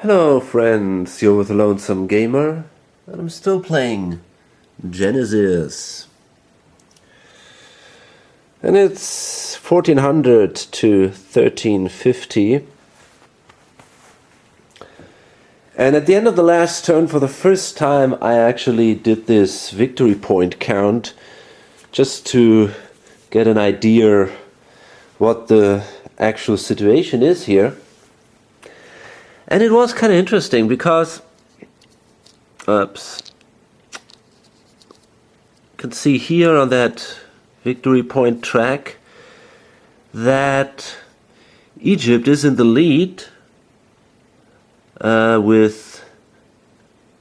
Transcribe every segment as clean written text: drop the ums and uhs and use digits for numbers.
Hello friends, you're with the Lonesome Gamer, and I'm still playing Genesis. And it's 1400 to 1350. And at the end of the last turn, for the first time, I actually did this victory point count, just to get an idea what the actual situation is here. And it was kind of interesting because, you can see here on that victory point track that Egypt is in the lead with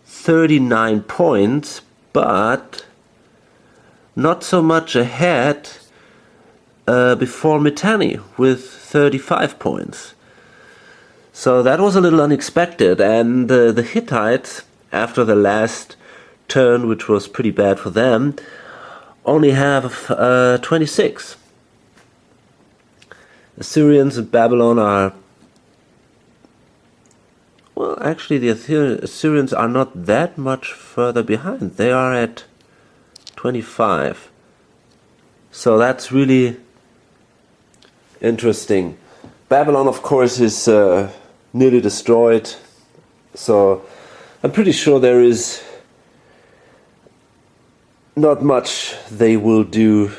39 points, but not so much ahead before Mitanni with 35 points. So that was a little unexpected, and the Hittites, after the last turn, which was pretty bad for them, only have 26. Assyrians and Babylon are... Well, actually the Assyrians are not that much further behind. They are at 25. So that's really interesting. Babylon, of course, is nearly destroyed, so I'm pretty sure there is not much they will do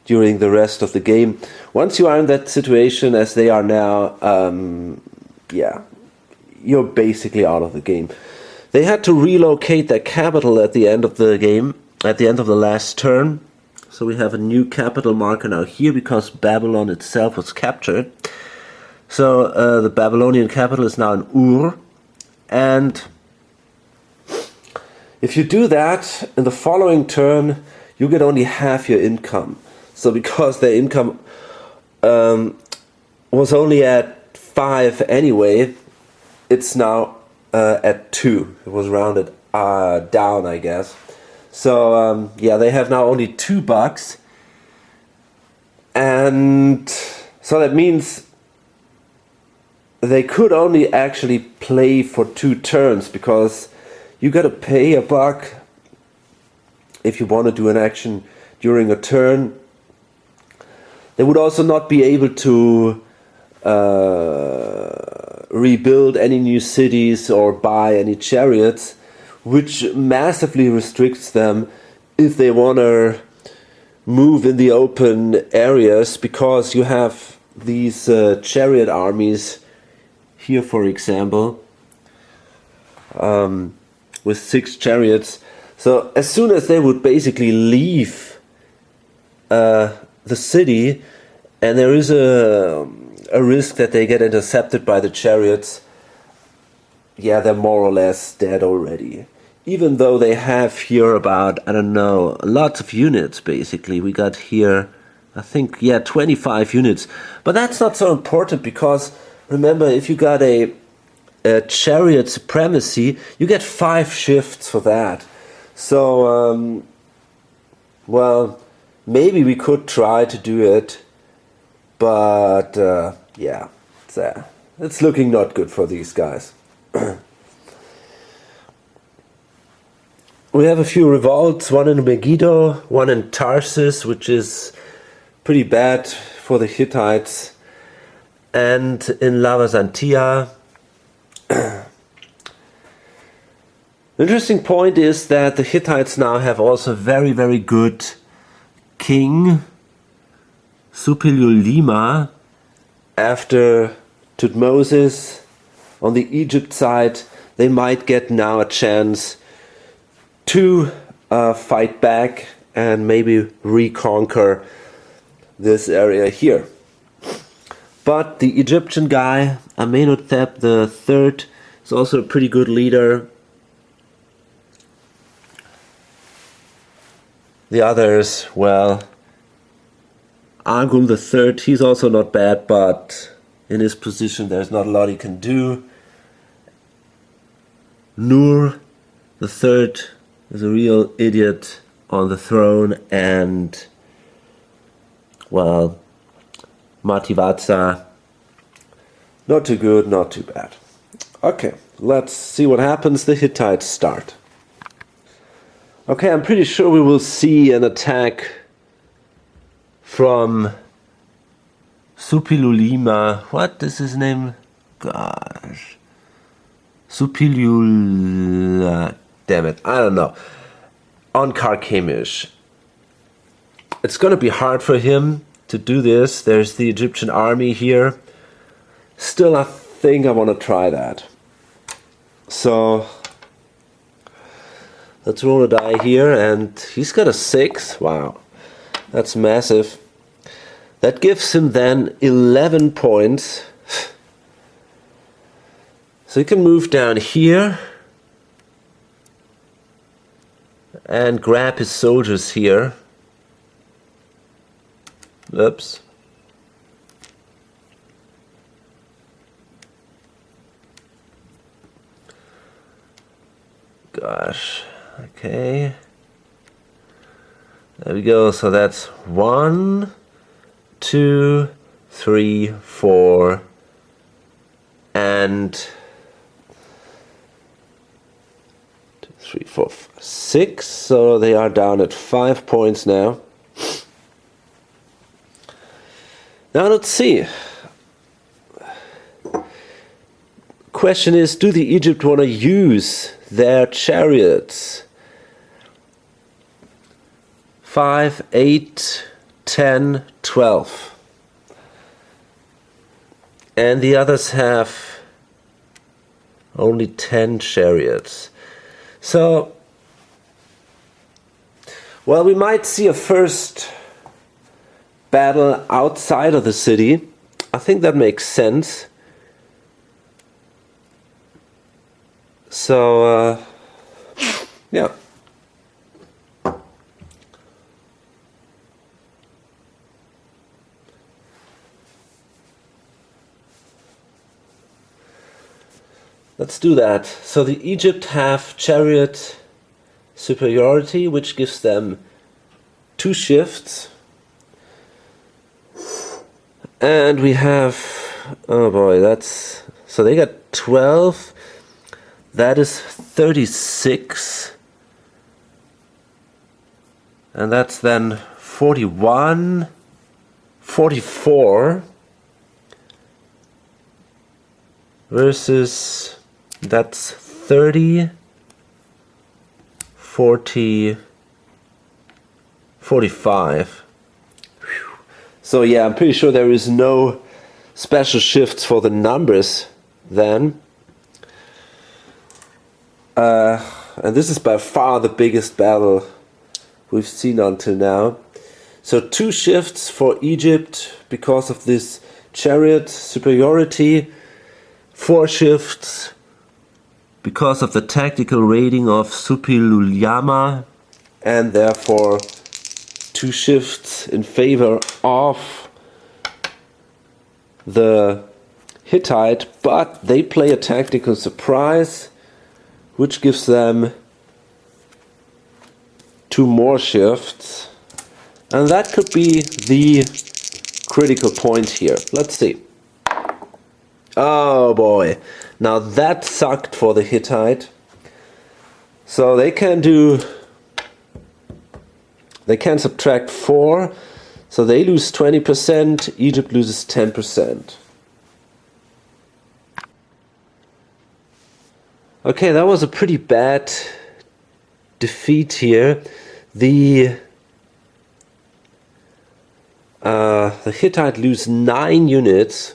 during the rest of the game. Once you are in that situation as they are now, yeah, you're basically out of the game. They had to relocate their capital at the end of the game, at the end of the last turn. So we have a new capital marker now here because Babylon itself was captured. So the Babylonian capital is now in Ur, and if you do that in the following turn, you get only half your income. So because their income was only at 5 anyway, it's now at 2. It was rounded down, I guess. So yeah, they have now only $2, and so that means they could only actually play for 2 turns, because you gotta pay $1 if you want to do an action during a turn. They would also not be able to rebuild any new cities or buy any chariots, which massively restricts them if they want to move in the open areas, because you have these chariot armies here, for example, with 6 chariots. So as soon as they would basically leave the city, and there is a risk that they get intercepted by the chariots, yeah, they're more or less dead already. Even though they have here about, I don't know, lots of units basically. We got here, I think, yeah, 25 units. But that's not so important, because remember, if you got a chariot supremacy, you get 5 shifts for that. So, well, maybe we could try to do it, but yeah, it's looking not good for these guys. We have a few revolts, one in Megiddo, one in Tarsus, which is pretty bad for the Hittites, and in Lavazantia. The interesting point is that the Hittites now have also very, very good king, Suppiluliuma, after Thutmose. On the Egypt side, they might get now a chance to fight back and maybe reconquer this area here. But the Egyptian guy, Amenhotep III, is also a pretty good leader. The others, well, Agum III, he's also not bad, but in his position there's not a lot he can do. Nur III is a real idiot on the throne, and, well, Mativatsa, not too good, not too bad. Okay, let's see what happens. The Hittites start. Okay, I'm pretty sure we will see an attack from Supilulima. What is his name? Gosh. Supilula. Damn it, I don't know. On Carchemish. It's gonna be hard for him to do this. There's the Egyptian army here. Still, I think I want to try that. So let's roll a die here, and he's got a 6. Wow, that's massive. That gives him then 11 points. So he can move down here and grab his soldiers here. Oops. Gosh. Okay. There we go. So that's 1, 2, 3, 4, and 2, 3, 4, 5, 6. So they are down at 5 points now. Now let's see. Question is, do the Egypt want to use their chariots? 5, 8, 10, 12. And the others have only 10 chariots. So, well, we might see a first battle outside of the city. I think that makes sense. So, yeah. Let's do that. So the Egypt have chariot superiority, which gives them 2 shifts. And we have, oh boy, that's, so they got 12. That is 36. And that's then 41, 44 versus, that's 30, 40, 45. So yeah, I'm pretty sure there is no special shifts for the numbers then. And this is by far the biggest battle we've seen until now. So 2 shifts for Egypt because of this chariot superiority. 4 shifts because of the tactical rating of Supilulama. And therefore 2 shifts in favor of the Hittite. But they play a tactical surprise, which gives them 2 more shifts. And that could be the critical point here. Let's see. Oh boy. Now that sucked for the Hittite. So they can subtract 4. So they lose 20%, Egypt loses 10%. Okay, that was a pretty bad defeat here. The Hittite lose 9 units,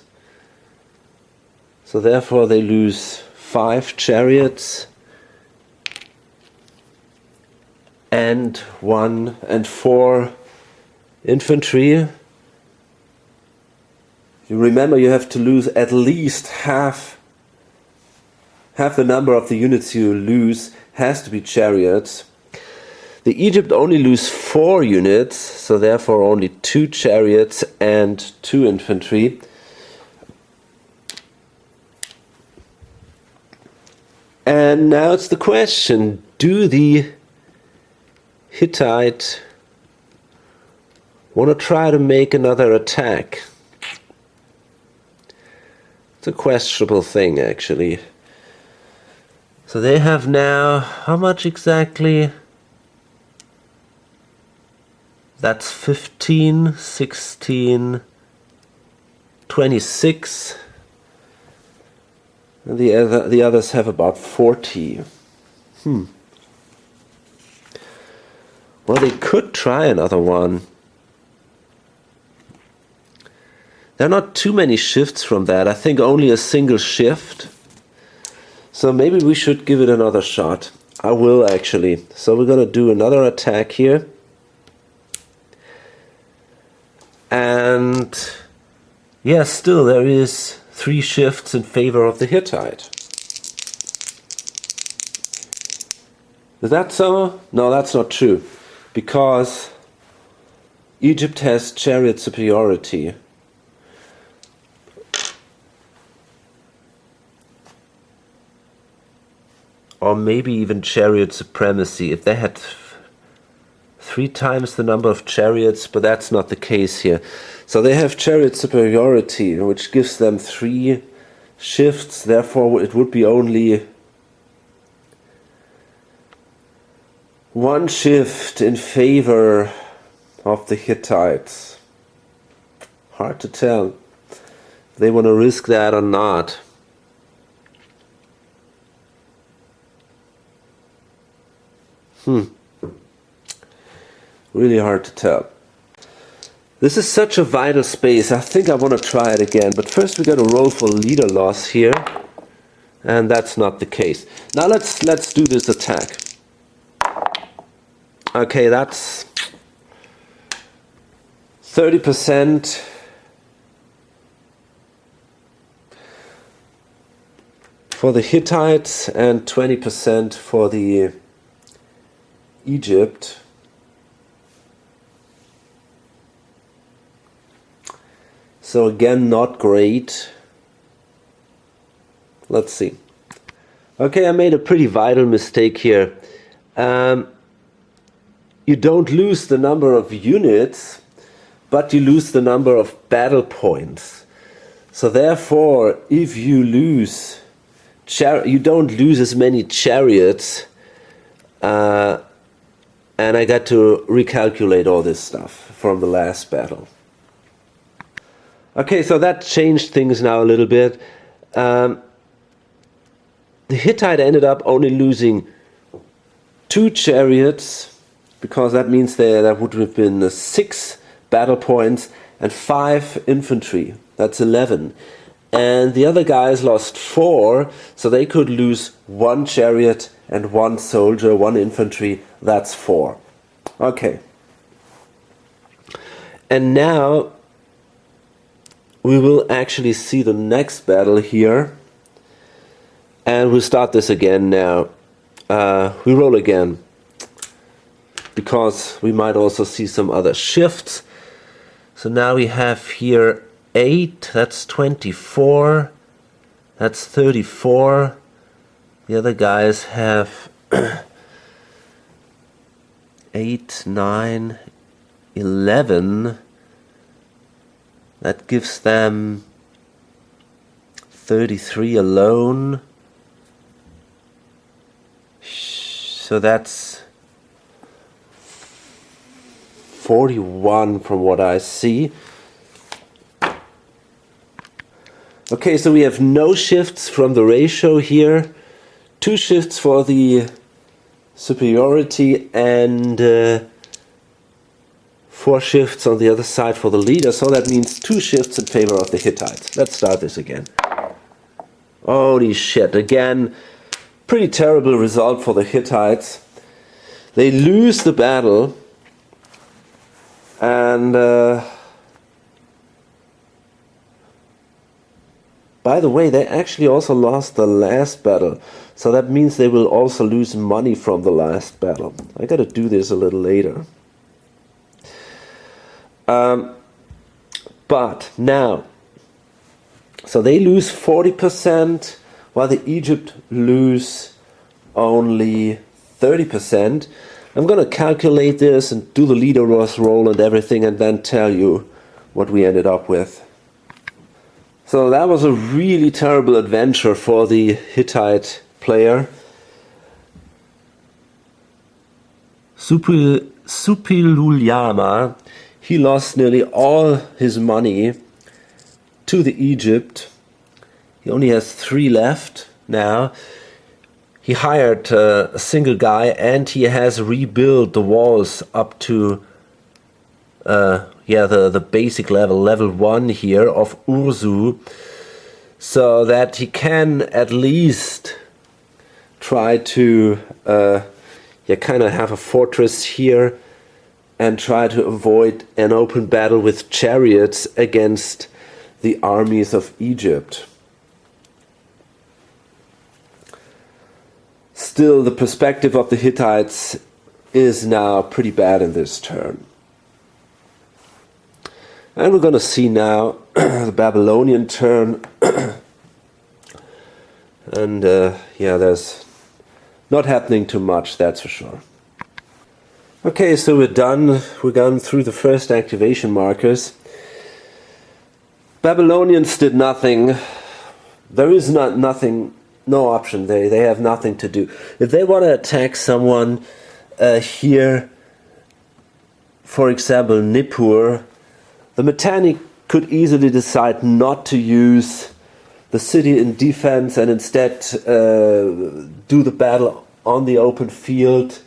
so therefore they lose 5 chariots and 1 and 4 infantry. You remember you have to lose at least half the number of the units you lose has to be chariots. The Egypt only lose 4 units, so therefore only 2 chariots and 2 infantry. And now it's the question, do the Hittite want to try to make another attack? It's a questionable thing, actually. So they have now, how much exactly? That's 15, 16, 26. And the others have about 40. Well, they could try another one. There are not too many shifts from that. I think only a single shift. So maybe we should give it another shot. I will actually. So we're gonna do another attack here. And yeah, still there is 3 shifts in favor of the Hittite. Is that so? No, that's not true. Because Egypt has chariot superiority. Or maybe even chariot supremacy. If they had 3 times the number of chariots, but that's not the case here. So they have chariot superiority, which gives them 3 shifts. Therefore, it would be only 1 shift in favor of the Hittites. Hard to tell if they want to risk that or not. Really hard to tell. This is such a vital space. I think I want to try it again. But first we got to roll for leader loss here. And that's not the case. Now let's do this attack. Okay, that's 30% for the Hittites and 20% for the Egypt. So again, not great. Let's see. Okay, I made a pretty vital mistake here. You don't lose the number of units, but you lose the number of battle points. So therefore, if you lose, you don't lose as many chariots. And I got to recalculate all this stuff from the last battle. Okay, so that changed things now a little bit. The Hittite ended up only losing 2 chariots, because that means that would have been 6 battle points and 5 infantry. That's 11. And the other guys lost 4, so they could lose 1 chariot and 1 soldier, 1 infantry. That's 4. Okay. And now we will actually see the next battle here. And we'll start this again now. We roll again, because we might also see some other shifts. So now we have here 8, that's 24, that's 34. The other guys have 8, 9, 11. That gives them 33 alone. So that's 41 from what I see. Okay, so we have no shifts from the ratio here. 2 shifts for the superiority and 4 shifts on the other side for the leader. So that means 2 shifts in favor of the Hittites. Let's start this again. Holy shit, again. Pretty terrible result for the Hittites. They lose the battle, and by the way, they actually also lost the last battle, so that means they will also lose money from the last battle. I gotta do this a little later. But now, so they lose 40%, while the Egypt lose only 30%. I'm going to calculate this and do the leader loss roll and everything, and then tell you what we ended up with. So that was a really terrible adventure for the Hittite player. Supilulama, he lost nearly all his money to the Egypt. He only has 3 left now. He hired a single guy, and he has rebuilt the walls up to the basic level 1 here of Urzu, so that he can at least try to kind of have a fortress here and try to avoid an open battle with chariots against the armies of Egypt. Still, the perspective of the Hittites is now pretty bad in this turn. And we're going to see now the Babylonian turn. And there's not happening too much, that's for sure. Okay, so we're done. We're gone through the first activation markers. Babylonians did nothing. There is no option. They have nothing to do. If they want to attack someone here, for example, Nippur, the Mitanni could easily decide not to use the city in defense and instead do the battle on the open field,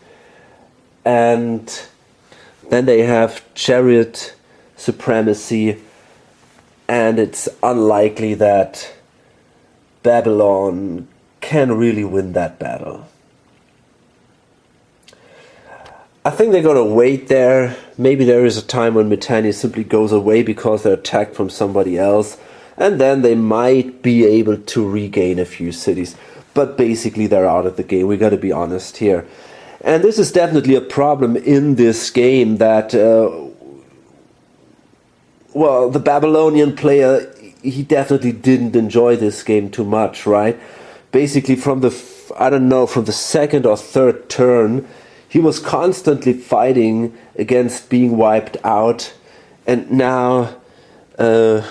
and then they have chariot supremacy, and it's unlikely that Babylon can really win that battle. I think they're going to wait there. Maybe there is a time when Mitanni simply goes away because they're attacked from somebody else, and then they might be able to regain a few cities. But basically they're out of the game. We got to be honest here. And this is definitely a problem in this game, that the Babylonian player, he definitely didn't enjoy this game too much, right? Basically from the second or third turn, he was constantly fighting against being wiped out. And now, in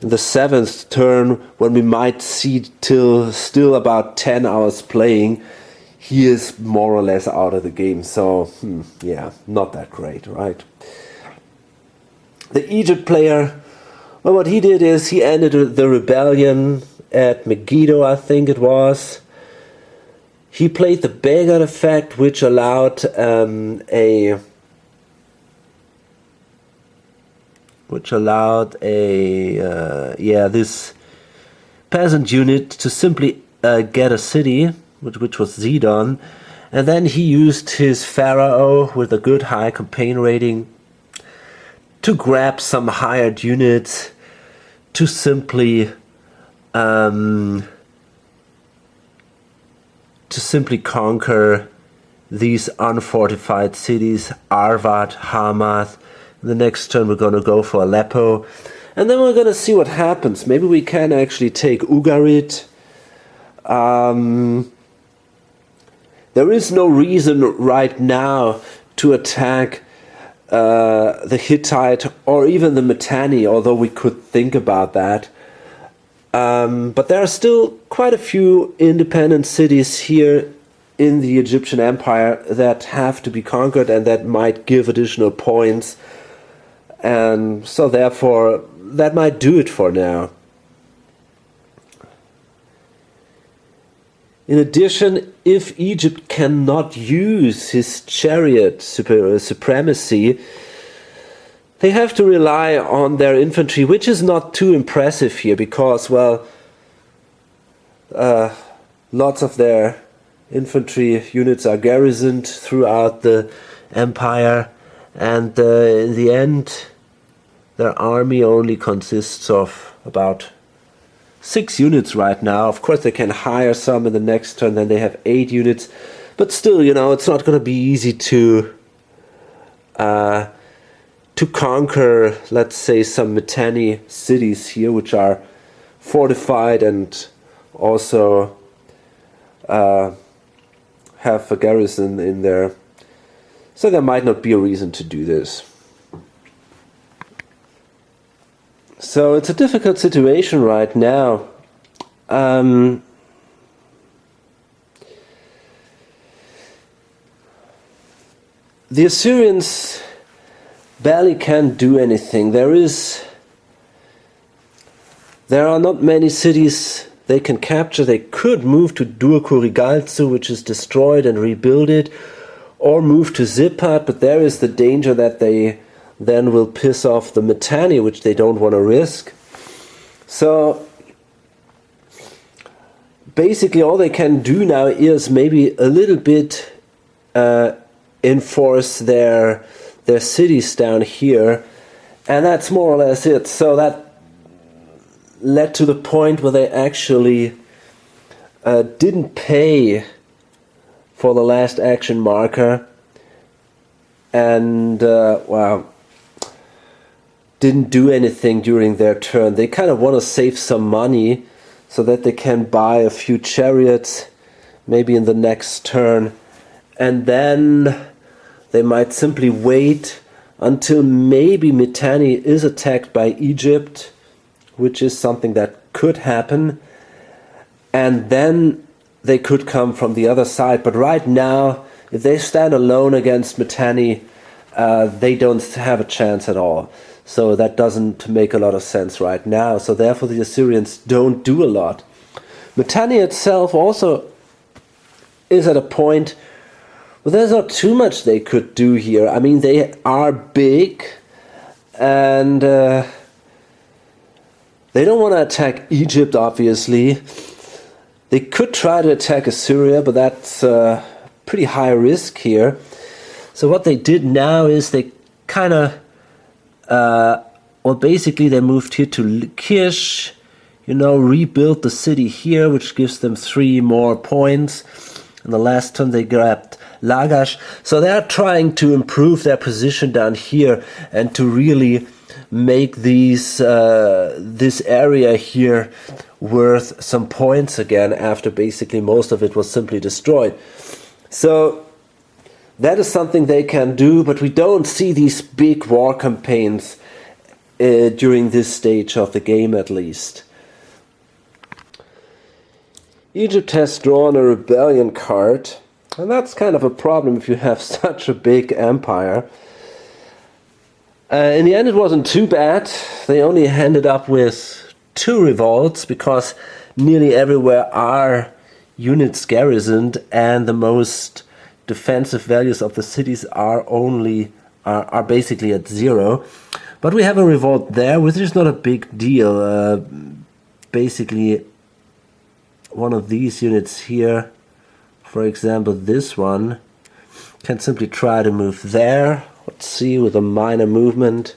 the 7th turn, when we might see still about 10 hours playing, he is more or less out of the game. So, not that great, right? The Egypt player, well, what he did is he ended the rebellion at Megiddo, I think it was. He played the Beggar effect, which allowed this peasant unit to simply get a city, which was Zidon, and then he used his pharaoh with a good high campaign rating to grab some hired units to simply conquer these unfortified cities, Arvad, Hamath. The next turn we're going to go for Aleppo, and then we're going to see what happens. Maybe we can actually take Ugarit. There is no reason right now to attack the Hittite or even the Mitanni, although we could think about that. But there are still quite a few independent cities here in the Egyptian Empire that have to be conquered and that might give additional points. And so therefore, that might do it for now. In addition, if Egypt cannot use his chariot supremacy, they have to rely on their infantry, which is not too impressive here because, lots of their infantry units are garrisoned throughout the empire, and in the end, their army only consists of about 6 units right now. Of course, they can hire some in the next turn, then they have 8 units, but still, it's not going to be easy to conquer, let's say, some Mitanni cities here, which are fortified and also have a garrison in there. So there might not be a reason to do this. So it's a difficult situation right now. the Assyrians barely can do anything. There are not many cities they can capture. They could move to Dur-Kurigalzu, which is destroyed, and rebuild it, or move to Zippat, but there is the danger that they then will piss off the Mitanni, which they don't want to risk. So basically all they can do now is maybe a little bit enforce their cities down here, and that's more or less it. So that led to the point where they actually didn't pay for the last action marker, and didn't do anything during their turn. They kind of want to save some money so that they can buy a few chariots maybe in the next turn, and then they might simply wait until maybe Mitanni is attacked by Egypt, which is something that could happen, and then they could come from the other side. But right now, if they stand alone against Mitanni, they don't have a chance at all. So that doesn't make a lot of sense right now. So therefore the Assyrians don't do a lot. Mitanni itself also is at a point where there's not too much they could do here. I mean, they are big, and they don't want to attack Egypt, obviously. They could try to attack Assyria, but that's pretty high risk here. So what they did now is they kind of, basically they moved here to Lachish, rebuilt the city here, which gives them 3 more points. And the last turn they grabbed Lagash. So they are trying to improve their position down here and to really make this area here worth some points again, after basically most of it was simply destroyed. So that is something they can do, but we don't see these big war campaigns during this stage of the game, at least. Egypt has drawn a rebellion card, and that's kind of a problem if you have such a big empire. In the end, it wasn't too bad. They only ended up with 2 revolts, because nearly everywhere are units garrisoned, and the most defensive values of the cities are basically at 0. But we have a revolt there, which is not a big deal. Basically, one of these units here, for example this one, can simply try to move there. Let's see, with a minor movement.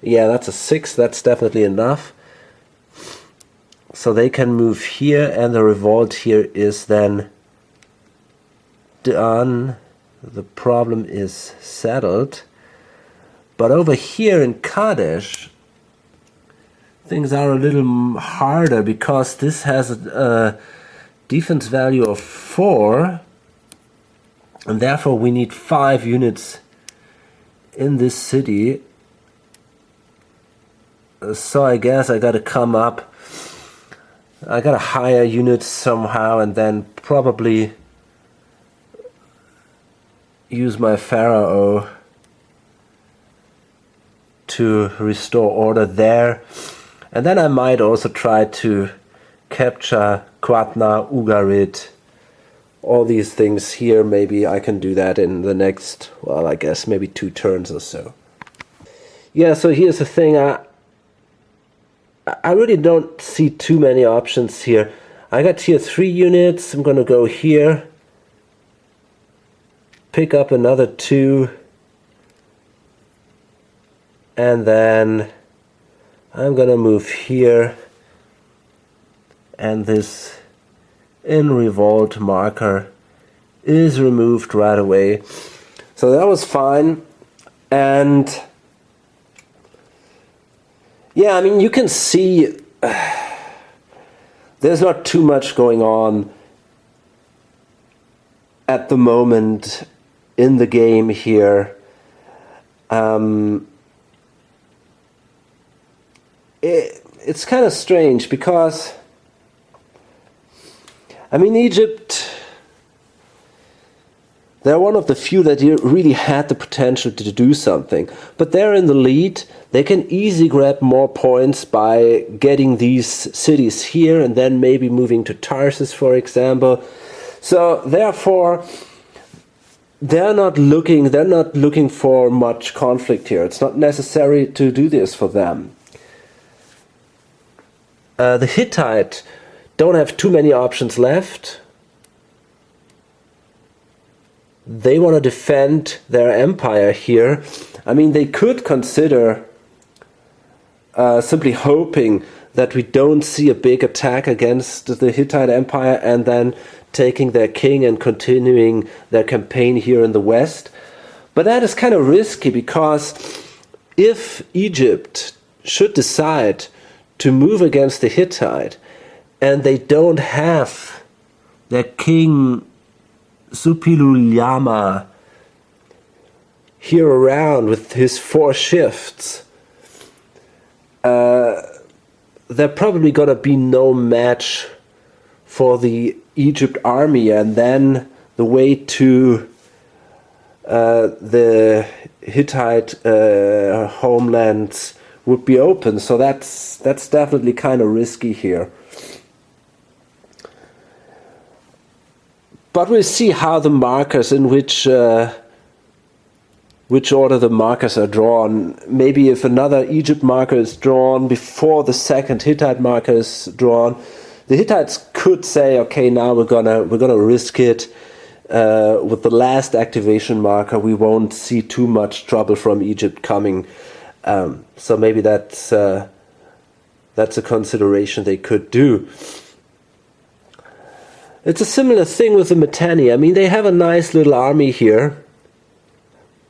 Yeah, that's a 6, that's definitely enough. So they can move here, and the revolt here is then done. The problem is settled. But over here in Kadesh, things are a little harder, because this has a defense value of 4, and therefore we need 5 units in this city. So I guess I gotta hire units somehow, and then probably use my pharaoh to restore order there. And then I might also try to capture Qatna, Ugarit, all these things here. Maybe I can do that in the next, well, I guess maybe 2 turns or so. Yeah, so here's the thing. I really don't see too many options here. I got here 3 units. I'm going to go here, pick up another 2, and then I'm going to move here, and this in revolt marker is removed right away. So that was fine. And yeah, I mean, you can see there's not too much going on at the moment in the game here. It's kind of strange, because I mean, Egypt, They're one of the few that really had the potential to do something. But they're in the lead. They can easily grab more points by getting these cities here and then maybe moving to Tarsus, for example. So therefore, they're not looking for much conflict here. It's not necessary to do this for them. The Hittite don't have too many options left. They want to defend their empire here. I mean, they could consider simply hoping that we don't see a big attack against the Hittite Empire and then taking their king and continuing their campaign here in the west. But that is kind of risky, because if Egypt should decide to move against the Hittite and they don't have their king Suppiluliuma here around with his 4 shifts, they're probably going to be no match for the Egypt army, and then the way to the Hittite homelands would be open. So that's definitely kind of risky here. But we'll see how the markers, in which order the markers are drawn. Maybe if another Egypt marker is drawn before the second Hittite marker is drawn, the Hittites could say, okay, now we're gonna risk it. With the last activation marker, we won't see too much trouble from Egypt coming. So maybe that's a consideration they could do. It's a similar thing with the Mitanni. I mean, they have a nice little army here,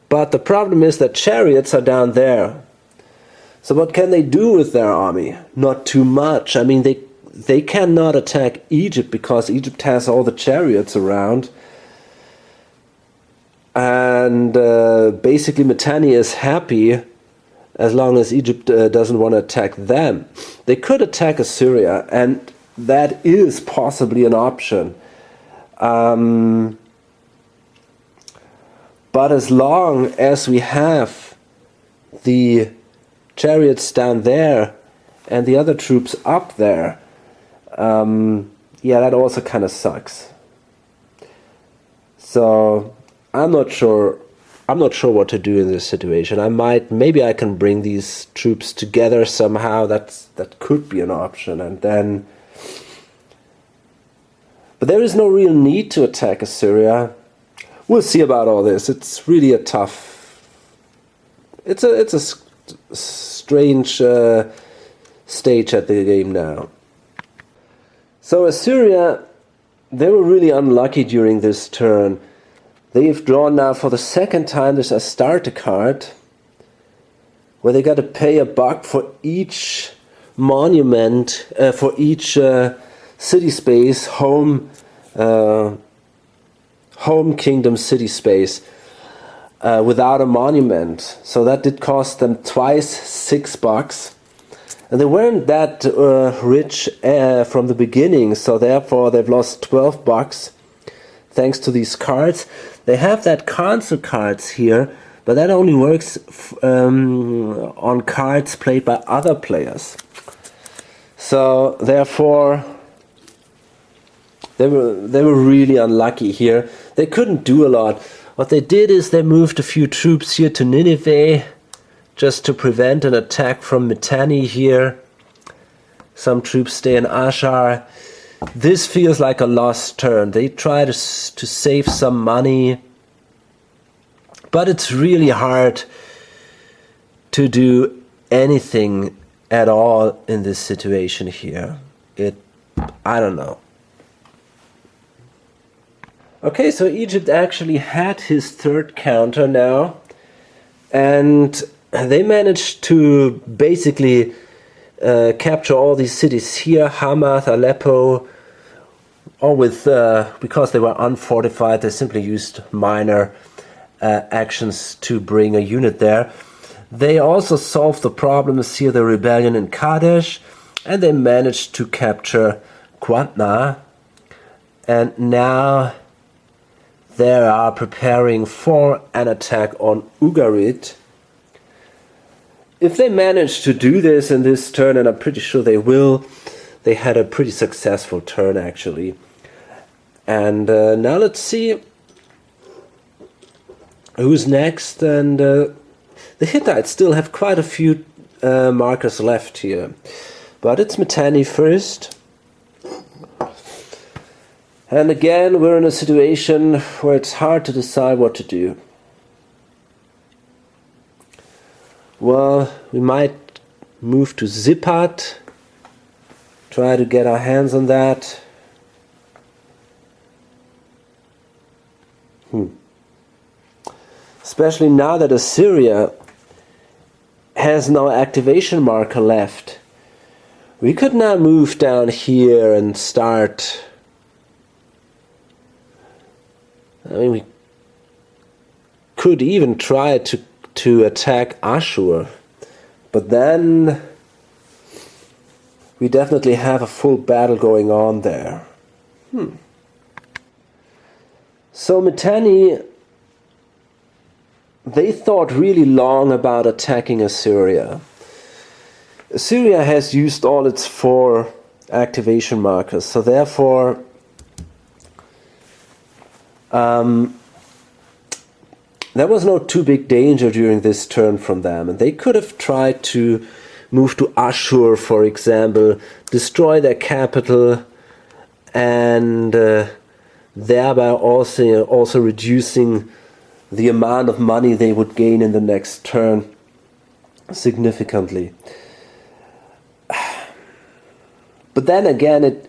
but the problem is that chariots are down there. So what can they do with their army? Not too much. I mean, they cannot attack Egypt because Egypt has all the chariots around. And basically Mitanni is happy as long as Egypt doesn't want to attack them. They could attack Assyria, and that is possibly an option. But as long as we have the chariots down there and the other troops up there, yeah, that also kind of sucks. So I'm not sure what to do in this situation. Maybe I can bring these troops together somehow. That could be an option, and then. But there is no real need to attack Assyria. We'll see about all this. It's really a tough. It's a strange stage at the game now. So Assyria, they were really unlucky during this turn. They've drawn now for the second time this Astarte card, where they got to pay $1 for each monument, for each city space, home kingdom city space, without a monument. So that did cost them twice $6. And they weren't that rich from the beginning, so therefore they've lost $12 thanks to these cards. They have that console cards here, but that only works on cards played by other players. So therefore they were really unlucky here. They couldn't do a lot. What they did is they moved a few troops here to Nineveh just to prevent an attack from Mitanni here. Some troops stay in Ashar. This feels like a lost turn. They try to save some money, but it's really hard to do anything at all in this situation here. I don't know. Okay, so Egypt actually had his third counter now, and they managed to basically capture all these cities here, Hamath, Aleppo, all with, because they were unfortified, they simply used minor actions to bring a unit there. They also solved the problems here, the rebellion in Kadesh, and they managed to capture Qantna, and now they are preparing for an attack on Ugarit. If they manage to do this in this turn, and I'm pretty sure they will, they had a pretty successful turn actually. And now let's see who's next. And the Hittites still have quite a few markers left here. But it's Mitanni first. And again, we're in a situation where it's hard to decide what to do. Well, we might move to Zipat, try to get our hands on that. Especially now that Assyria has no activation marker left. We could now move down here and start. I mean, we could even try to attack Ashur, but then we definitely have a full battle going on there. So Mitanni, they thought really long about attacking Assyria. Assyria has used all its 4 activation markers, so therefore there was no too big danger during this turn from them, and they could have tried to move to Ashur, for example, destroy their capital, and thereby also reducing the amount of money they would gain in the next turn significantly. But then again,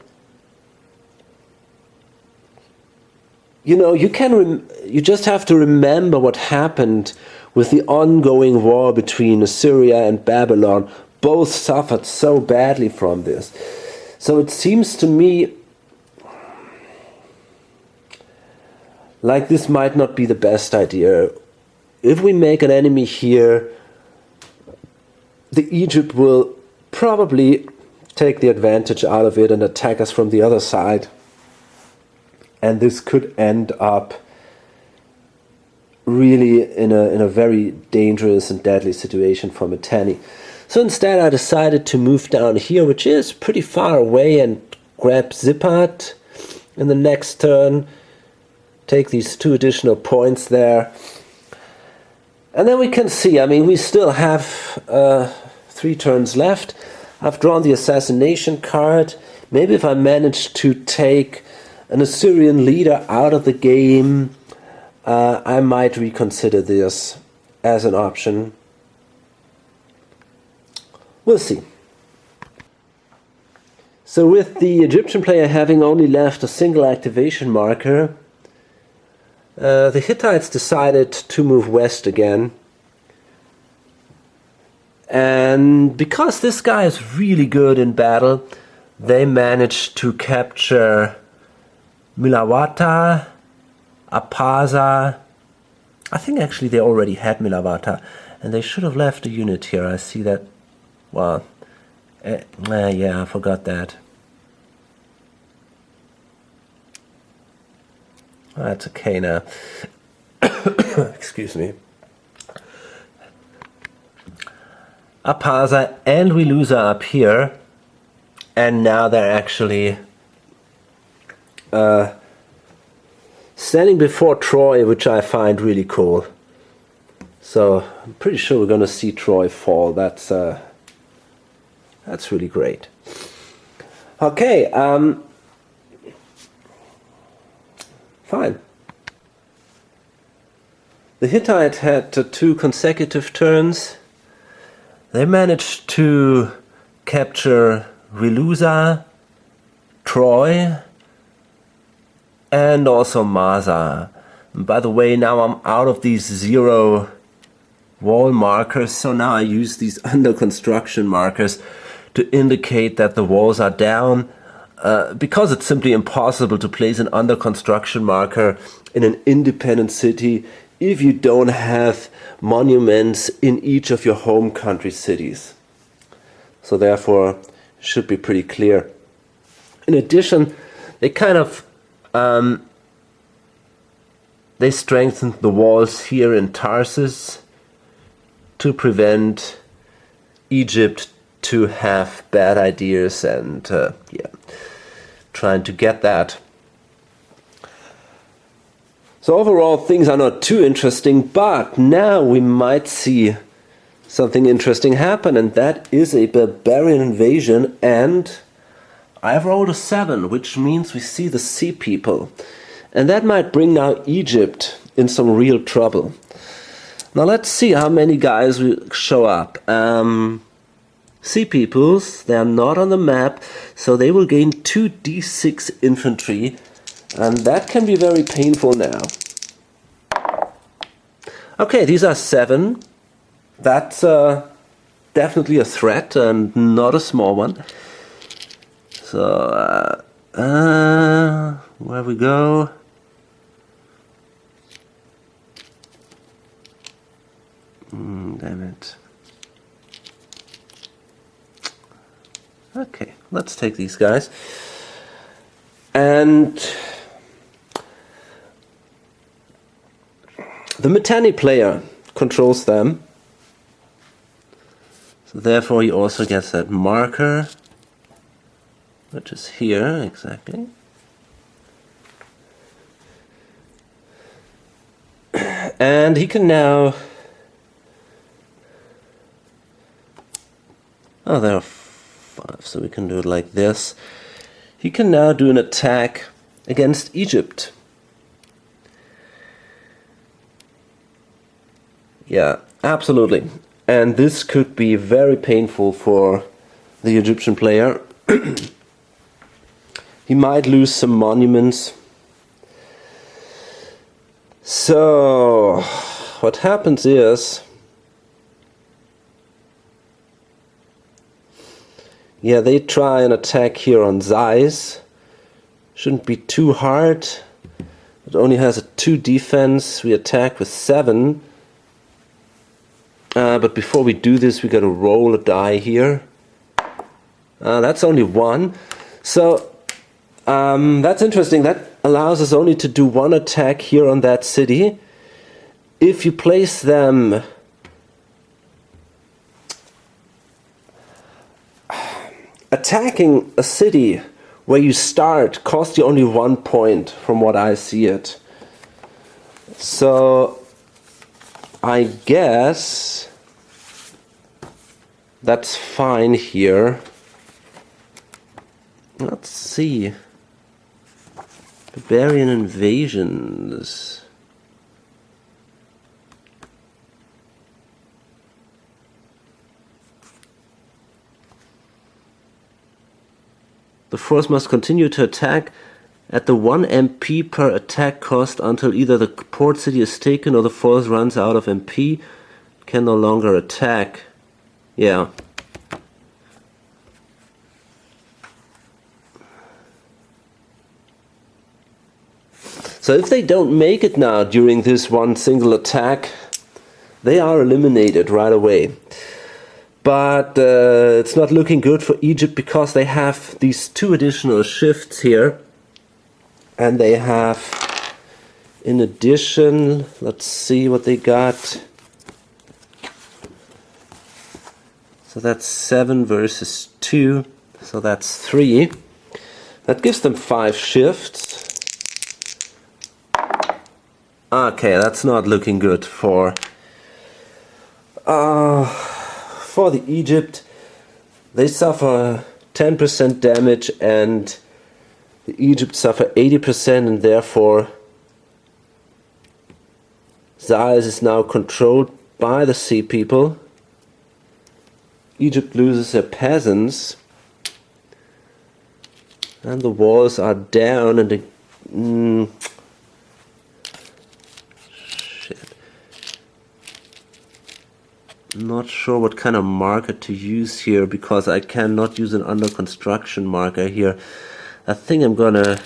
you just have to remember what happened with the ongoing war between Assyria and Babylon. Both suffered so badly from this. So it seems to me like this might not be the best idea. If we make an enemy here, the Egypt will probably take the advantage out of it and attack us from the other side. And this could end up really in a very dangerous and deadly situation for Mitanni. So instead I decided to move down here, which is pretty far away, and grab Zipat in the next turn. Take these 2 additional points there. And then we can see, I mean, we still have 3 turns left. I've drawn the assassination card. Maybe if I manage to take an Assyrian leader out of the game, I might reconsider this as an option. We'll see. So with the Egyptian player having only left a single activation marker, the Hittites decided to move west again. And because this guy is really good in battle, they managed to capture Milawata, Apaza. I think actually they already had Milawata, and they should have left a unit here. I see that. Well, yeah, I forgot that. That's okay now. Excuse me. Apaza and Wiluza up here, and now they're actually standing before Troy, which I find really cool. So I'm pretty sure we're going to see Troy fall. That's really great. Okay, fine. The Hittite had 2 consecutive turns. They managed to capture Wiluza, Troy, and also Maza. And by the way, now I'm out of these 0 wall markers, so now I use these under construction markers to indicate that the walls are down, because it's simply impossible to place an under construction marker in an independent city if you don't have monuments in each of your home country cities. So therefore, should be pretty clear. In addition, they kind of they strengthened the walls here in Tarsus to prevent Egypt to have bad ideas and trying to get that. So overall things are not too interesting, but now we might see something interesting happen, and that is a barbarian invasion, and I've rolled a 7, which means we see the sea people. And that might bring now Egypt in some real trouble. Now let's see how many guys will show up. Sea peoples, they are not on the map, so they will gain 2d6 infantry, and that can be very painful now. Okay, these are 7. That's definitely a threat and not a small one. So, where we go? Damn it. Okay, let's take these guys. And the Mitanni player controls them. So therefore he also gets that marker, which is here, exactly. And he can now... Oh, there are 5, so we can do it like this. He can now do an attack against Egypt. Yeah, absolutely. And this could be very painful for the Egyptian player. He might lose some monuments. So, what happens is... Yeah, they try an attack here on Zeiss. Shouldn't be too hard. It only has a 2 defense. We attack with 7. But before we do this, we gotta roll a die here. That's only 1. So, that's interesting. That allows us only to do 1 attack here on that city. If you place them... Attacking a city where you start costs you only 1 point, from what I see it. So, I guess that's fine here. Let's see. Barbarian invasions. The force must continue to attack at the 1 MP per attack cost until either the port city is taken or the force runs out of MP. Can no longer attack. Yeah. So if they don't make it now during this one single attack, they are eliminated right away. But it's not looking good for Egypt because they have these 2 additional shifts here. And they have, in addition, let's see what they got. So that's 7 versus 2, so that's 3. That gives them 5 shifts. Okay, that's not looking good for the Egypt. They suffer 10% damage and the Egypt suffer 80%, and therefore Zeiss is now controlled by the sea people. Egypt loses their peasants and the walls are down, and the not sure what kind of marker to use here, because I cannot use an under construction marker here. I think I'm gonna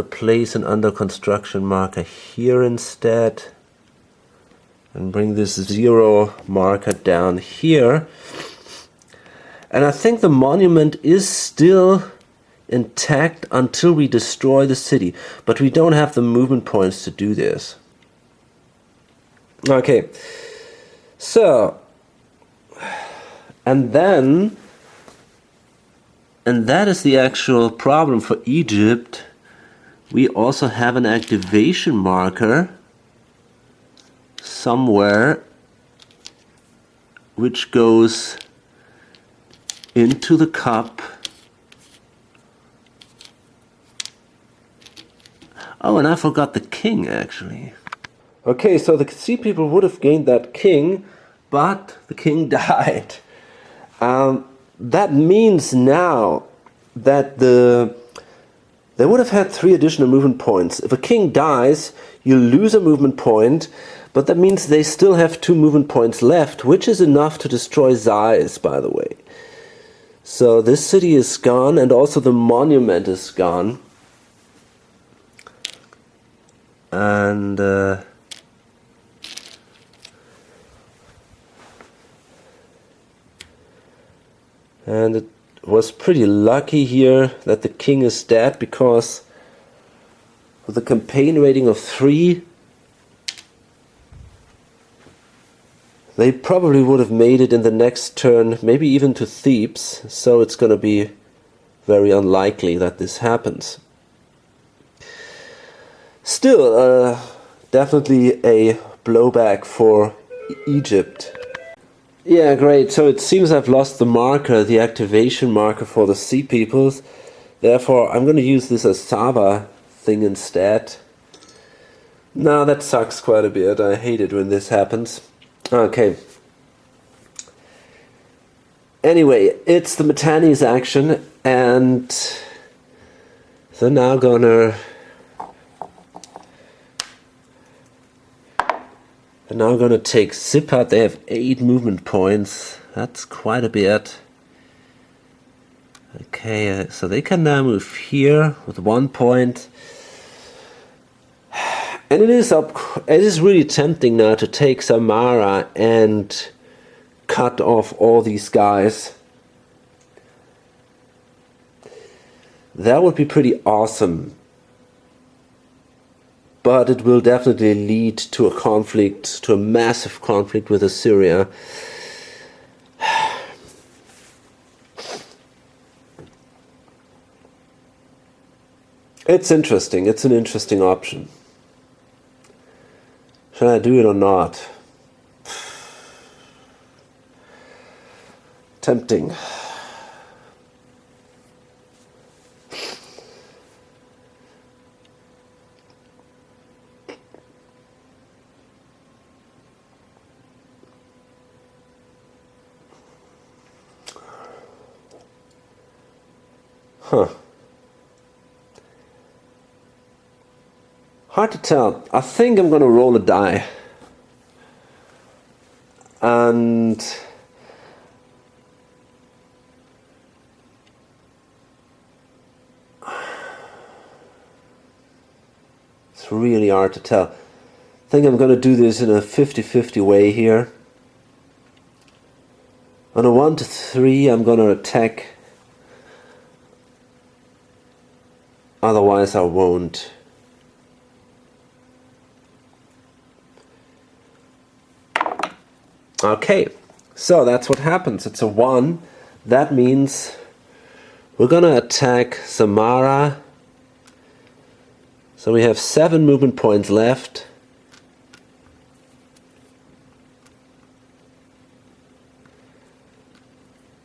place an under construction marker here instead and bring this 0 marker down here. And I think the monument is still intact until we destroy the city. But we don't have the movement points to do this. Okay, so, and that is the actual problem for Egypt. We also have an activation marker somewhere which goes into the cup. Oh, and I forgot the king actually. Okay, so the sea people would have gained that king, but the king died. That means now that they would have had 3 additional movement points. If a king dies, you lose a movement point, but that means they still have 2 movement points left, which is enough to destroy Sais, by the way. So this city is gone, and also the monument is gone. And it was pretty lucky here that the king is dead, because with a campaign rating of 3, they probably would have made it in the next turn, maybe even to Thebes, so it's going to be very unlikely that this happens. Still, definitely a blowback for Egypt. Yeah, great. So it seems I've lost the marker, the activation marker for the sea peoples. Therefore, I'm going to use this Asaba thing instead. Now that sucks quite a bit. I hate it when this happens. Okay. Anyway, it's the Mitanni's action, and they're now gonna take Sipat. They have 8 movement points. That's quite a bit. Okay, so they can now move here with 1 point. And it is really tempting now to take Samara and cut off all these guys. That would be pretty awesome. But it will definitely lead to a conflict, to a massive conflict with Assyria. It's interesting. It's an interesting option. Should I do it or not? Tempting. Huh. Hard to tell. I think I'm going to roll a die. And it's really hard to tell. I think I'm going to do this in a 50-50 way here. On a 1 to 3, I'm going to attack. Otherwise, I won't. Okay, so that's what happens. It's a 1. That means we're gonna attack Samara. So we have 7 movement points left.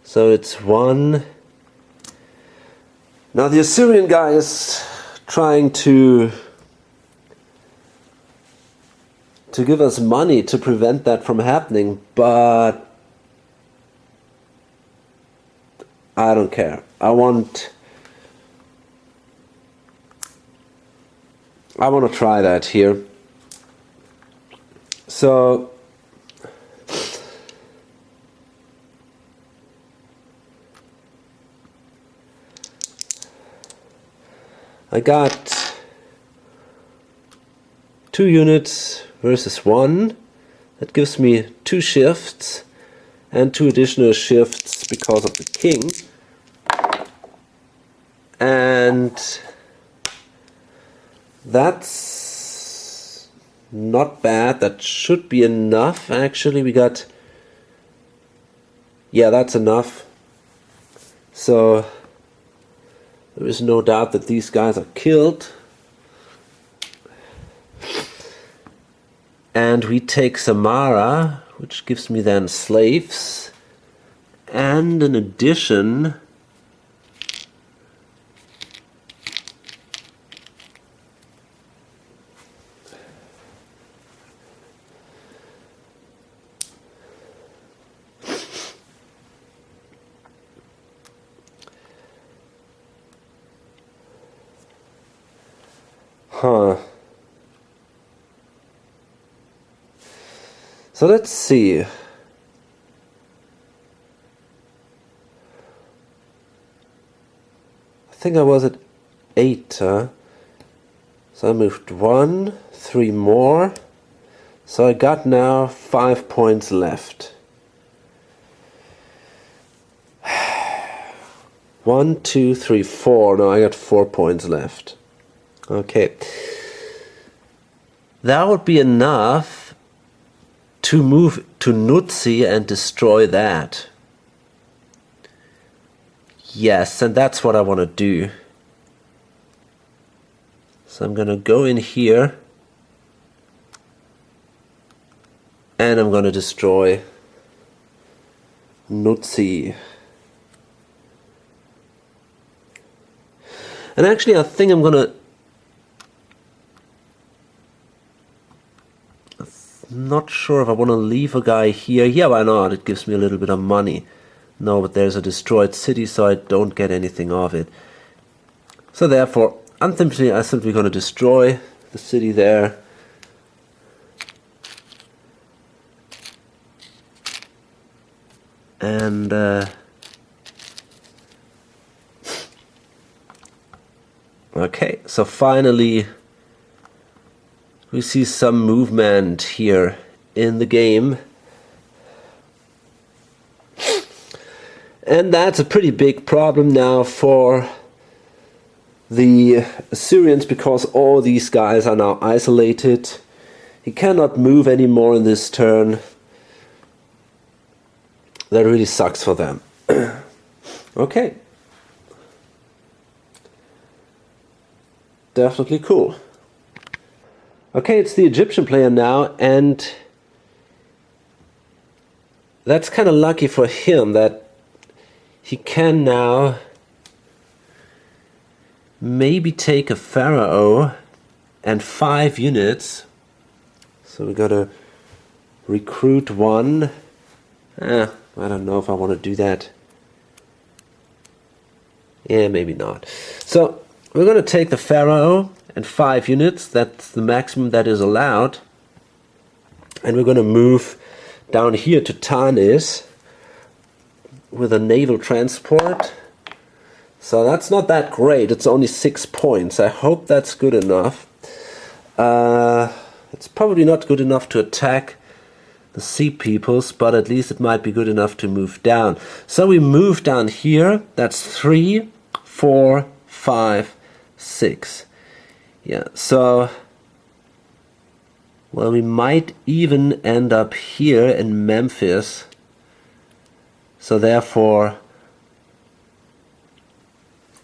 So it's 1. Now the Assyrian guy is trying to give us money to prevent that from happening, but I don't care. I want to try that here. So I got 2 units versus 1. That gives me 2 shifts and 2 additional shifts because of the king. And And that's not bad. That should be enough. Actually, we got... Yeah, that's enough. So there is no doubt that these guys are killed. And we take Samara, which gives me then slaves. And in addition, so let's see. I think I was at 8, huh? So I moved 1, 3 more. So I got now 5 points left. 1, 2, 3, 4. No, I got 4 points left. Okay. That would be enough to move to Nutsi and destroy that. Yes, and that's what I want to do. So I'm going to go in here and I'm going to destroy Nutsi. And actually I think I'm going to... Not sure if I want to leave a guy here. Yeah, why not? It gives me a little bit of money. No, but there's a destroyed city, so I don't get anything of it. So therefore, I'm simply going to destroy the city there. And okay, so finally we see some movement here in the game. And that's a pretty big problem now for the Assyrians, because all these guys are now isolated. He cannot move anymore in this turn. That really sucks for them. Okay. Definitely cool. Okay, it's the Egyptian player now, and that's kind of lucky for him that he can now maybe take a pharaoh and 5 units. So we gotta recruit 1. I don't know if I want to do that. Yeah, maybe not. So we're gonna take the pharaoh and 5 units. That's the maximum that is allowed. And we're gonna move down here to Tanis with a naval transport. So that's not that great. It's only 6 points. I hope that's good enough. It's probably not good enough to attack the sea peoples, but at least it might be good enough to move down. So we move down here. That's 3, 4, 5, 6. Yeah, so well, we might even end up here in Memphis. So therefore,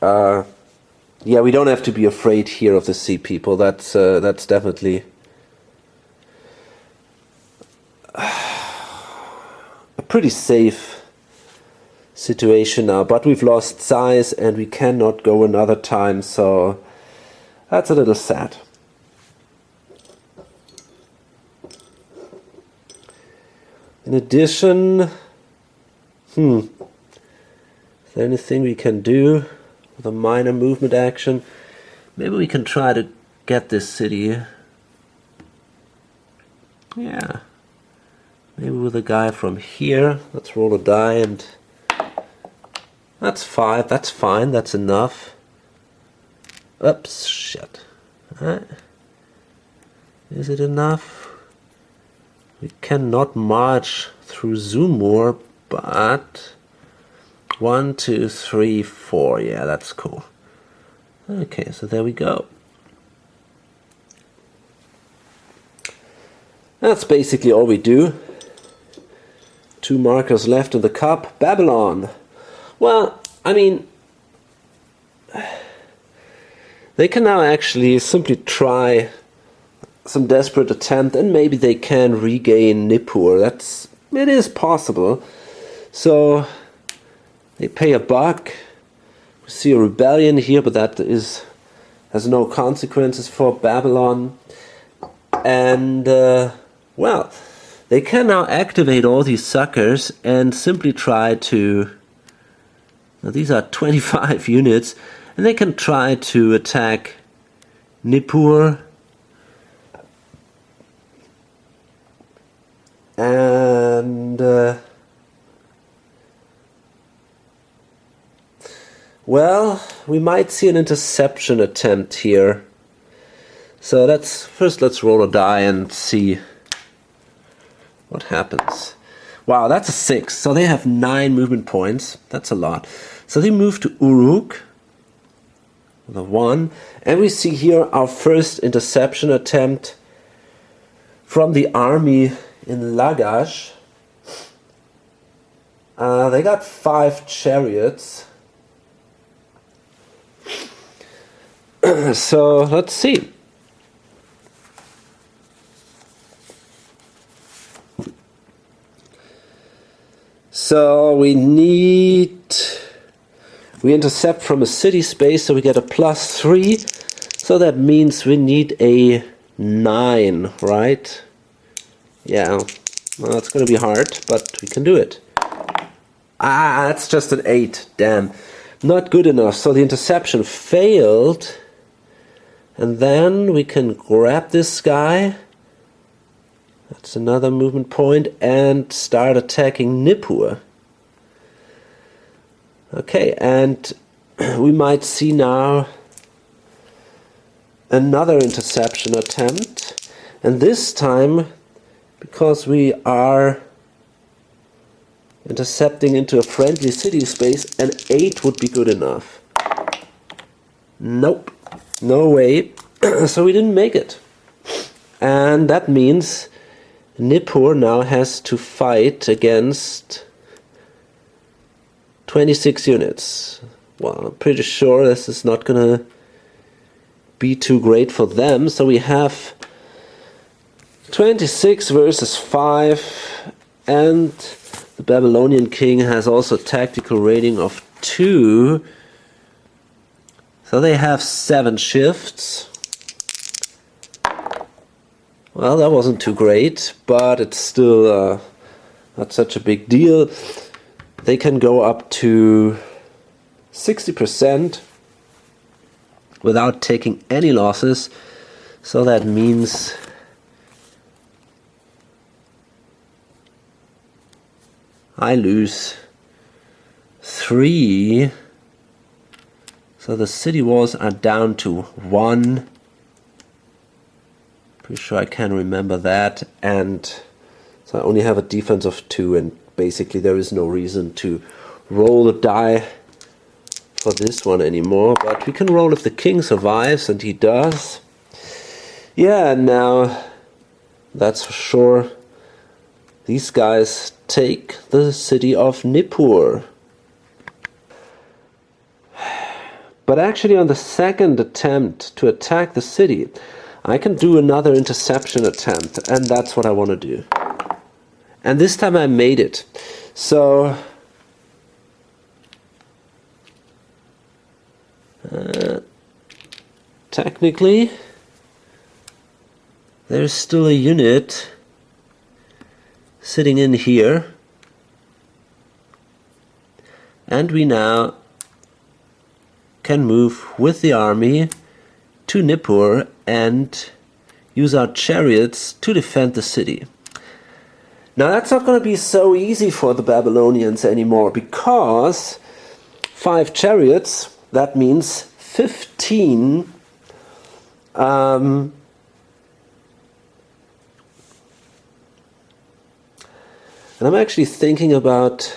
yeah, we don't have to be afraid here of the sea people. That's definitely a pretty safe situation now. But we've lost size and we cannot go another time, so that's a little sad. In addition, is there anything we can do with a minor movement action? Maybe we can try to get this city. Yeah. Maybe with a guy from here. Let's roll a die, and that's 5. That's fine. That's enough. Oops, shit. Is it enough? We cannot march through Zumur, but 1, 2, 3, 4. Yeah, that's cool. Okay, so there we go. That's basically all we do. 2 markers left in the cup. Babylon. Well, I mean, they can now actually simply try some desperate attempt, and maybe they can regain Nippur. It is possible. So they pay a buck. We see a rebellion here, but that has no consequences for Babylon. And well, they can now activate all these suckers and simply try to... Now these are 25 units, and they can try to attack Nippur. And well, we might see an interception attempt here. So let's roll a die and see what happens. Wow, that's a 6. So they have 9 movement points. That's a lot. So they move to Uruk with a 1. And we see here our first interception attempt from the army in Lagash. They got 5 chariots. So let's see. So we intercept from a city space, so we get a +3. So that means we need a 9, right? Yeah, well, it's going to be hard, but we can do it. That's just an 8. Damn. Not good enough. So the interception failed. And then we can grab this guy. That's another movement point. And start attacking Nippur. Okay, and we might see now another interception attempt. And this time, because we are intercepting into a friendly city space, an 8 would be good enough. Nope, no way. So we didn't make it. And that means Nippur now has to fight against 26 units. Well, I'm pretty sure this is not gonna be too great for them. So we have 26 versus 5, and the Babylonian king has also a tactical rating of 2. So they have 7 shifts. Well, that wasn't too great, but it's still not such a big deal. They can go up to 60% without taking any losses. So that means I lose 3. So the city walls are down to 1. Pretty sure I can remember that. And so I only have a defense of 2, and basically there is no reason to roll a die for this one anymore. But we can roll if the king survives, and he does. Yeah, and now that's for sure. These guys take the city of Nippur. But actually on the second attempt to attack the city, I can do another interception attempt, and that's what I want to do. And this time I made it. So technically there's still a unit sitting in here, and we now can move with the army to Nippur and use our chariots to defend the city. Now that's not going to be so easy for the Babylonians anymore, because 5 chariots, that means 15 and I'm actually thinking about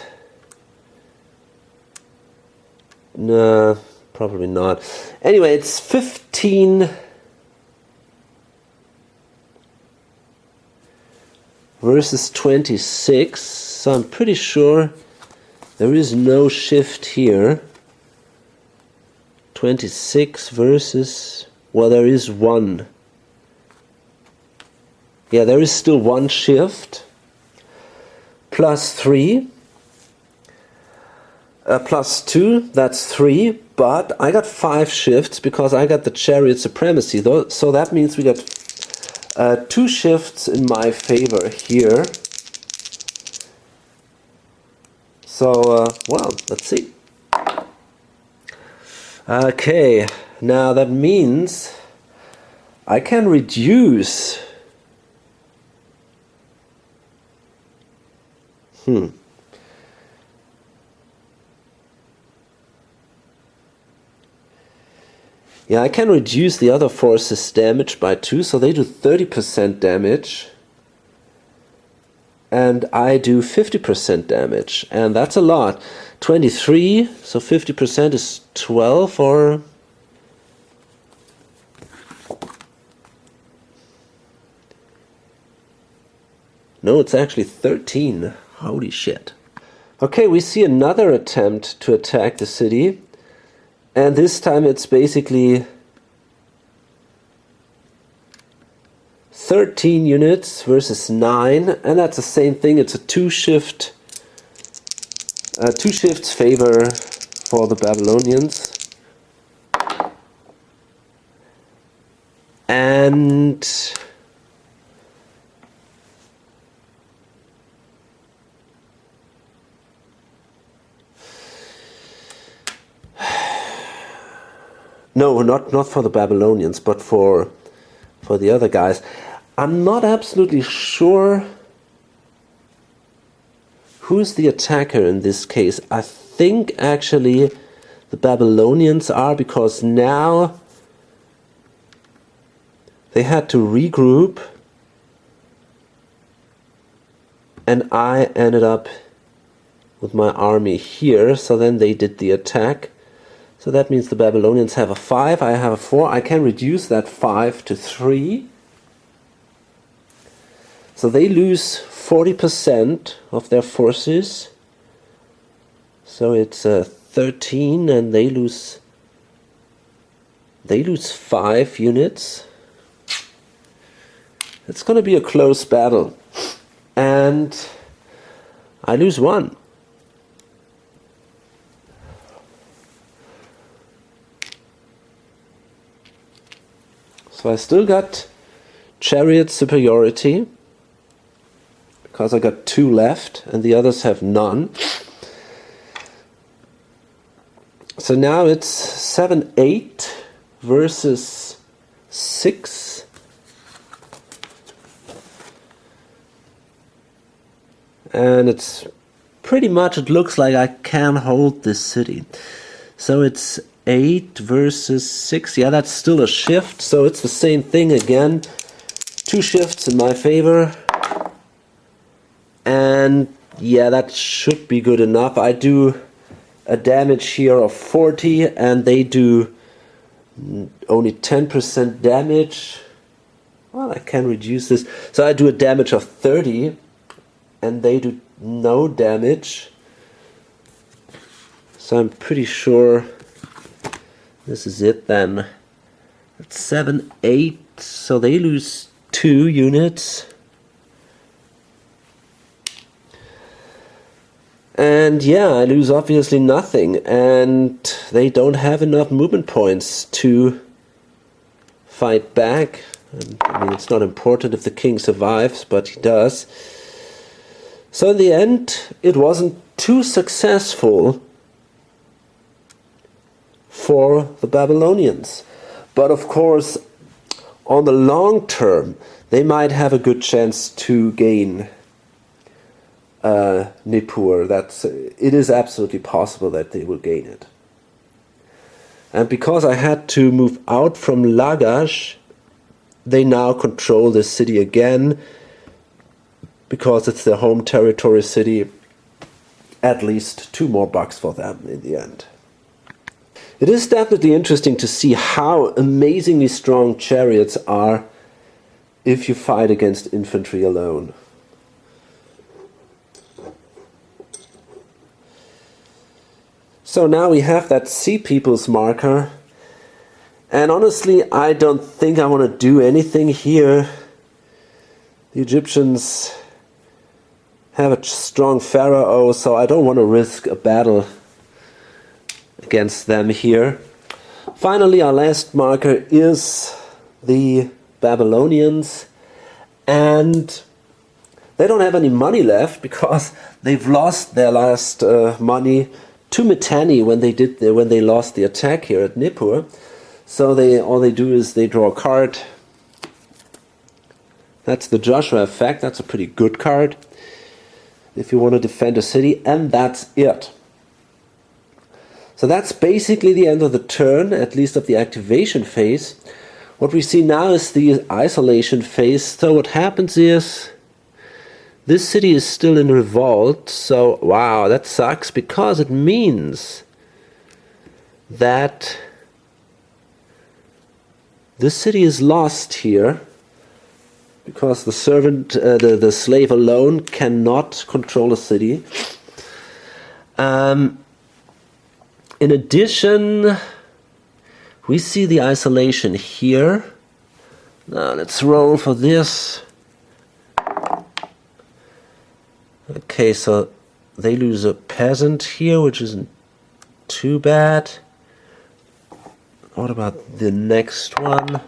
Probably not. Anyway, it's 15 versus 26, so I'm pretty sure there is no shift here. 26 versus, well, there is one. Yeah, there is still one shift. Plus 3. Plus 2, that's 3. But I got 5 shifts because I got the chariot supremacy, though. So that means we got 2 shifts in my favor here. So, well, let's see. Okay, now that means I can reduce. Yeah, I can reduce the other forces' damage by 2, so they do 30% damage. And I do 50% damage, and that's a lot. 23, so 50% is 12, or... No, it's actually 13. Holy shit. Okay, we see another attempt to attack the city. And this time it's basically 13 units versus 9, and that's the same thing. It's a 2 shifts favor for the Babylonians. And no, not for the Babylonians, but for the other guys. I'm not absolutely sure who's the attacker in this case. I think actually the Babylonians are, because now they had to regroup and I ended up with my army here, so then they did the attack. So that means the Babylonians have a 5, I have a 4. I can reduce that 5 to 3. So they lose 40% of their forces. So it's 13, and they lose 5 units. It's going to be a close battle. And I lose 1. So I still got chariot superiority, because I got 2 left and the others have none. So now it's 7-8 versus 6. And it's pretty much, it looks like I can hold this city. So it's 8 versus 6. Yeah, that's still a shift, so it's the same thing again. 2 shifts in my favor. And yeah, that should be good enough. I do a damage here of 40 and they do only 10% damage. Well, I can reduce this. So I do a damage of 30 and they do no damage. So I'm pretty sure this is it then. It's 7-8, so they lose 2 units. And yeah, I lose obviously nothing, and they don't have enough movement points to fight back. I mean, it's not important if the king survives, but he does. So in the end, it wasn't too successful for the Babylonians. But of course, on the long term, they might have a good chance to gain Nippur. It is absolutely possible that they will gain it. And because I had to move out from Lagash, they now control the city again, because it's their home territory city. At least 2 more bucks for them in the end. It is definitely interesting to see how amazingly strong chariots are if you fight against infantry alone. So now we have that Sea People's marker, and honestly I don't think I want to do anything here. The Egyptians have a strong pharaoh, so I don't want to risk a battle against them here. Finally, our last marker is the Babylonians, and they don't have any money left because they've lost their last money to Mitanni when they lost the attack here at Nippur. So all they do is they draw a card. That's the Joshua effect. That's a pretty good card if you want to defend a city, and that's it. So that's basically the end of the turn, at least of the activation phase. What we see now is the isolation phase. So what happens is this city is still in revolt. So wow, that sucks, because it means that this city is lost here, because the servant, the slave alone cannot control a city. In addition, we see the isolation here. Now let's roll for this. Okay, so they lose a peasant here, which isn't too bad. What about the next one?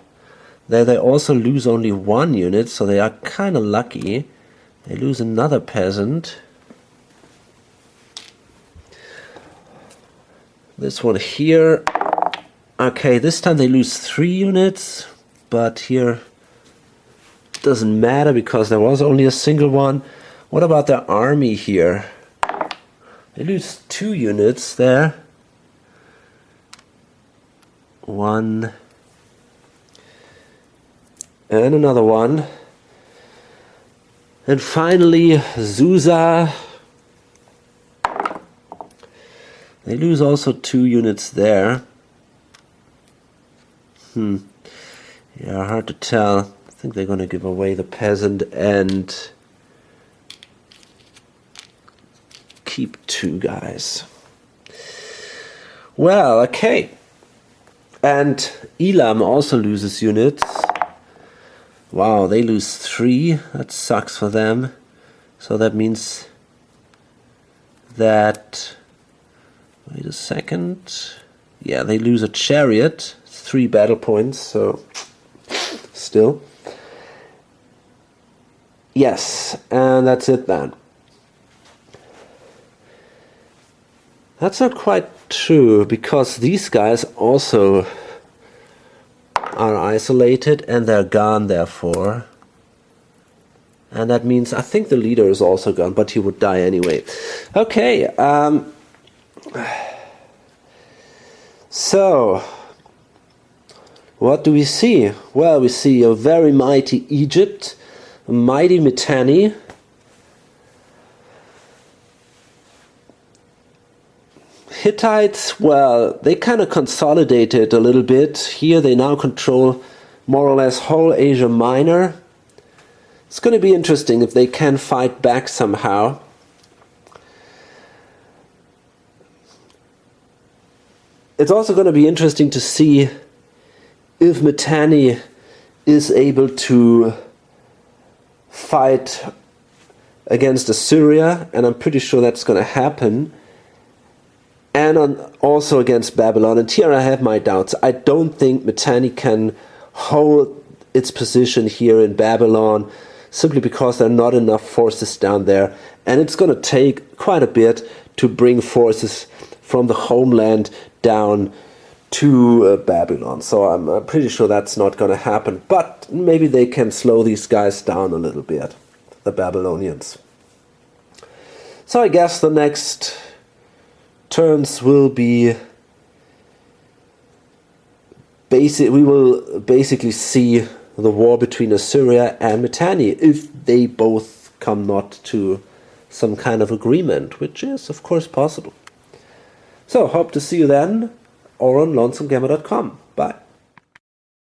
There they also lose only one unit, so they are kind of lucky. They lose another peasant. This one here. Okay, this time they lose 3 units, but here it doesn't matter because there was only a single one. What about their army here? They lose 2 units there. 1 and another one. And finally, Susa. They lose also 2 units there. Yeah, hard to tell. I think they're going to give away the peasant and keep 2 guys. Well, okay. And Elam also loses units. Wow, they lose 3. That sucks for them. So that means that... Wait a second. Yeah, they lose a chariot. 3 battle points, so still. Yes, and that's it then. That's not quite true, because these guys also are isolated and they're gone therefore. And that means I think the leader is also gone, but he would die anyway. Okay, so what do we see? Well, we see a very mighty Egypt, a mighty Mitanni. Hittites, well, they kind of consolidated a little bit. Here they now control more or less whole Asia Minor. It's going to be interesting if they can fight back somehow. It's also going to be interesting to see if Mitanni is able to fight against Assyria, and I'm pretty sure that's going to happen, and also against Babylon. And here I have my doubts. I don't think Mitanni can hold its position here in Babylon, simply because there are not enough forces down there, and it's going to take quite a bit to bring forces from the homeland down to Babylon. So I'm pretty sure that's not going to happen, but maybe they can slow these guys down a little bit, the Babylonians. So I guess the next turns will be we will basically see the war between Assyria and Mitanni, if they both come not to some kind of agreement, which is of course possible. So hope to see you then. or on lonesomegamer.com. Bye.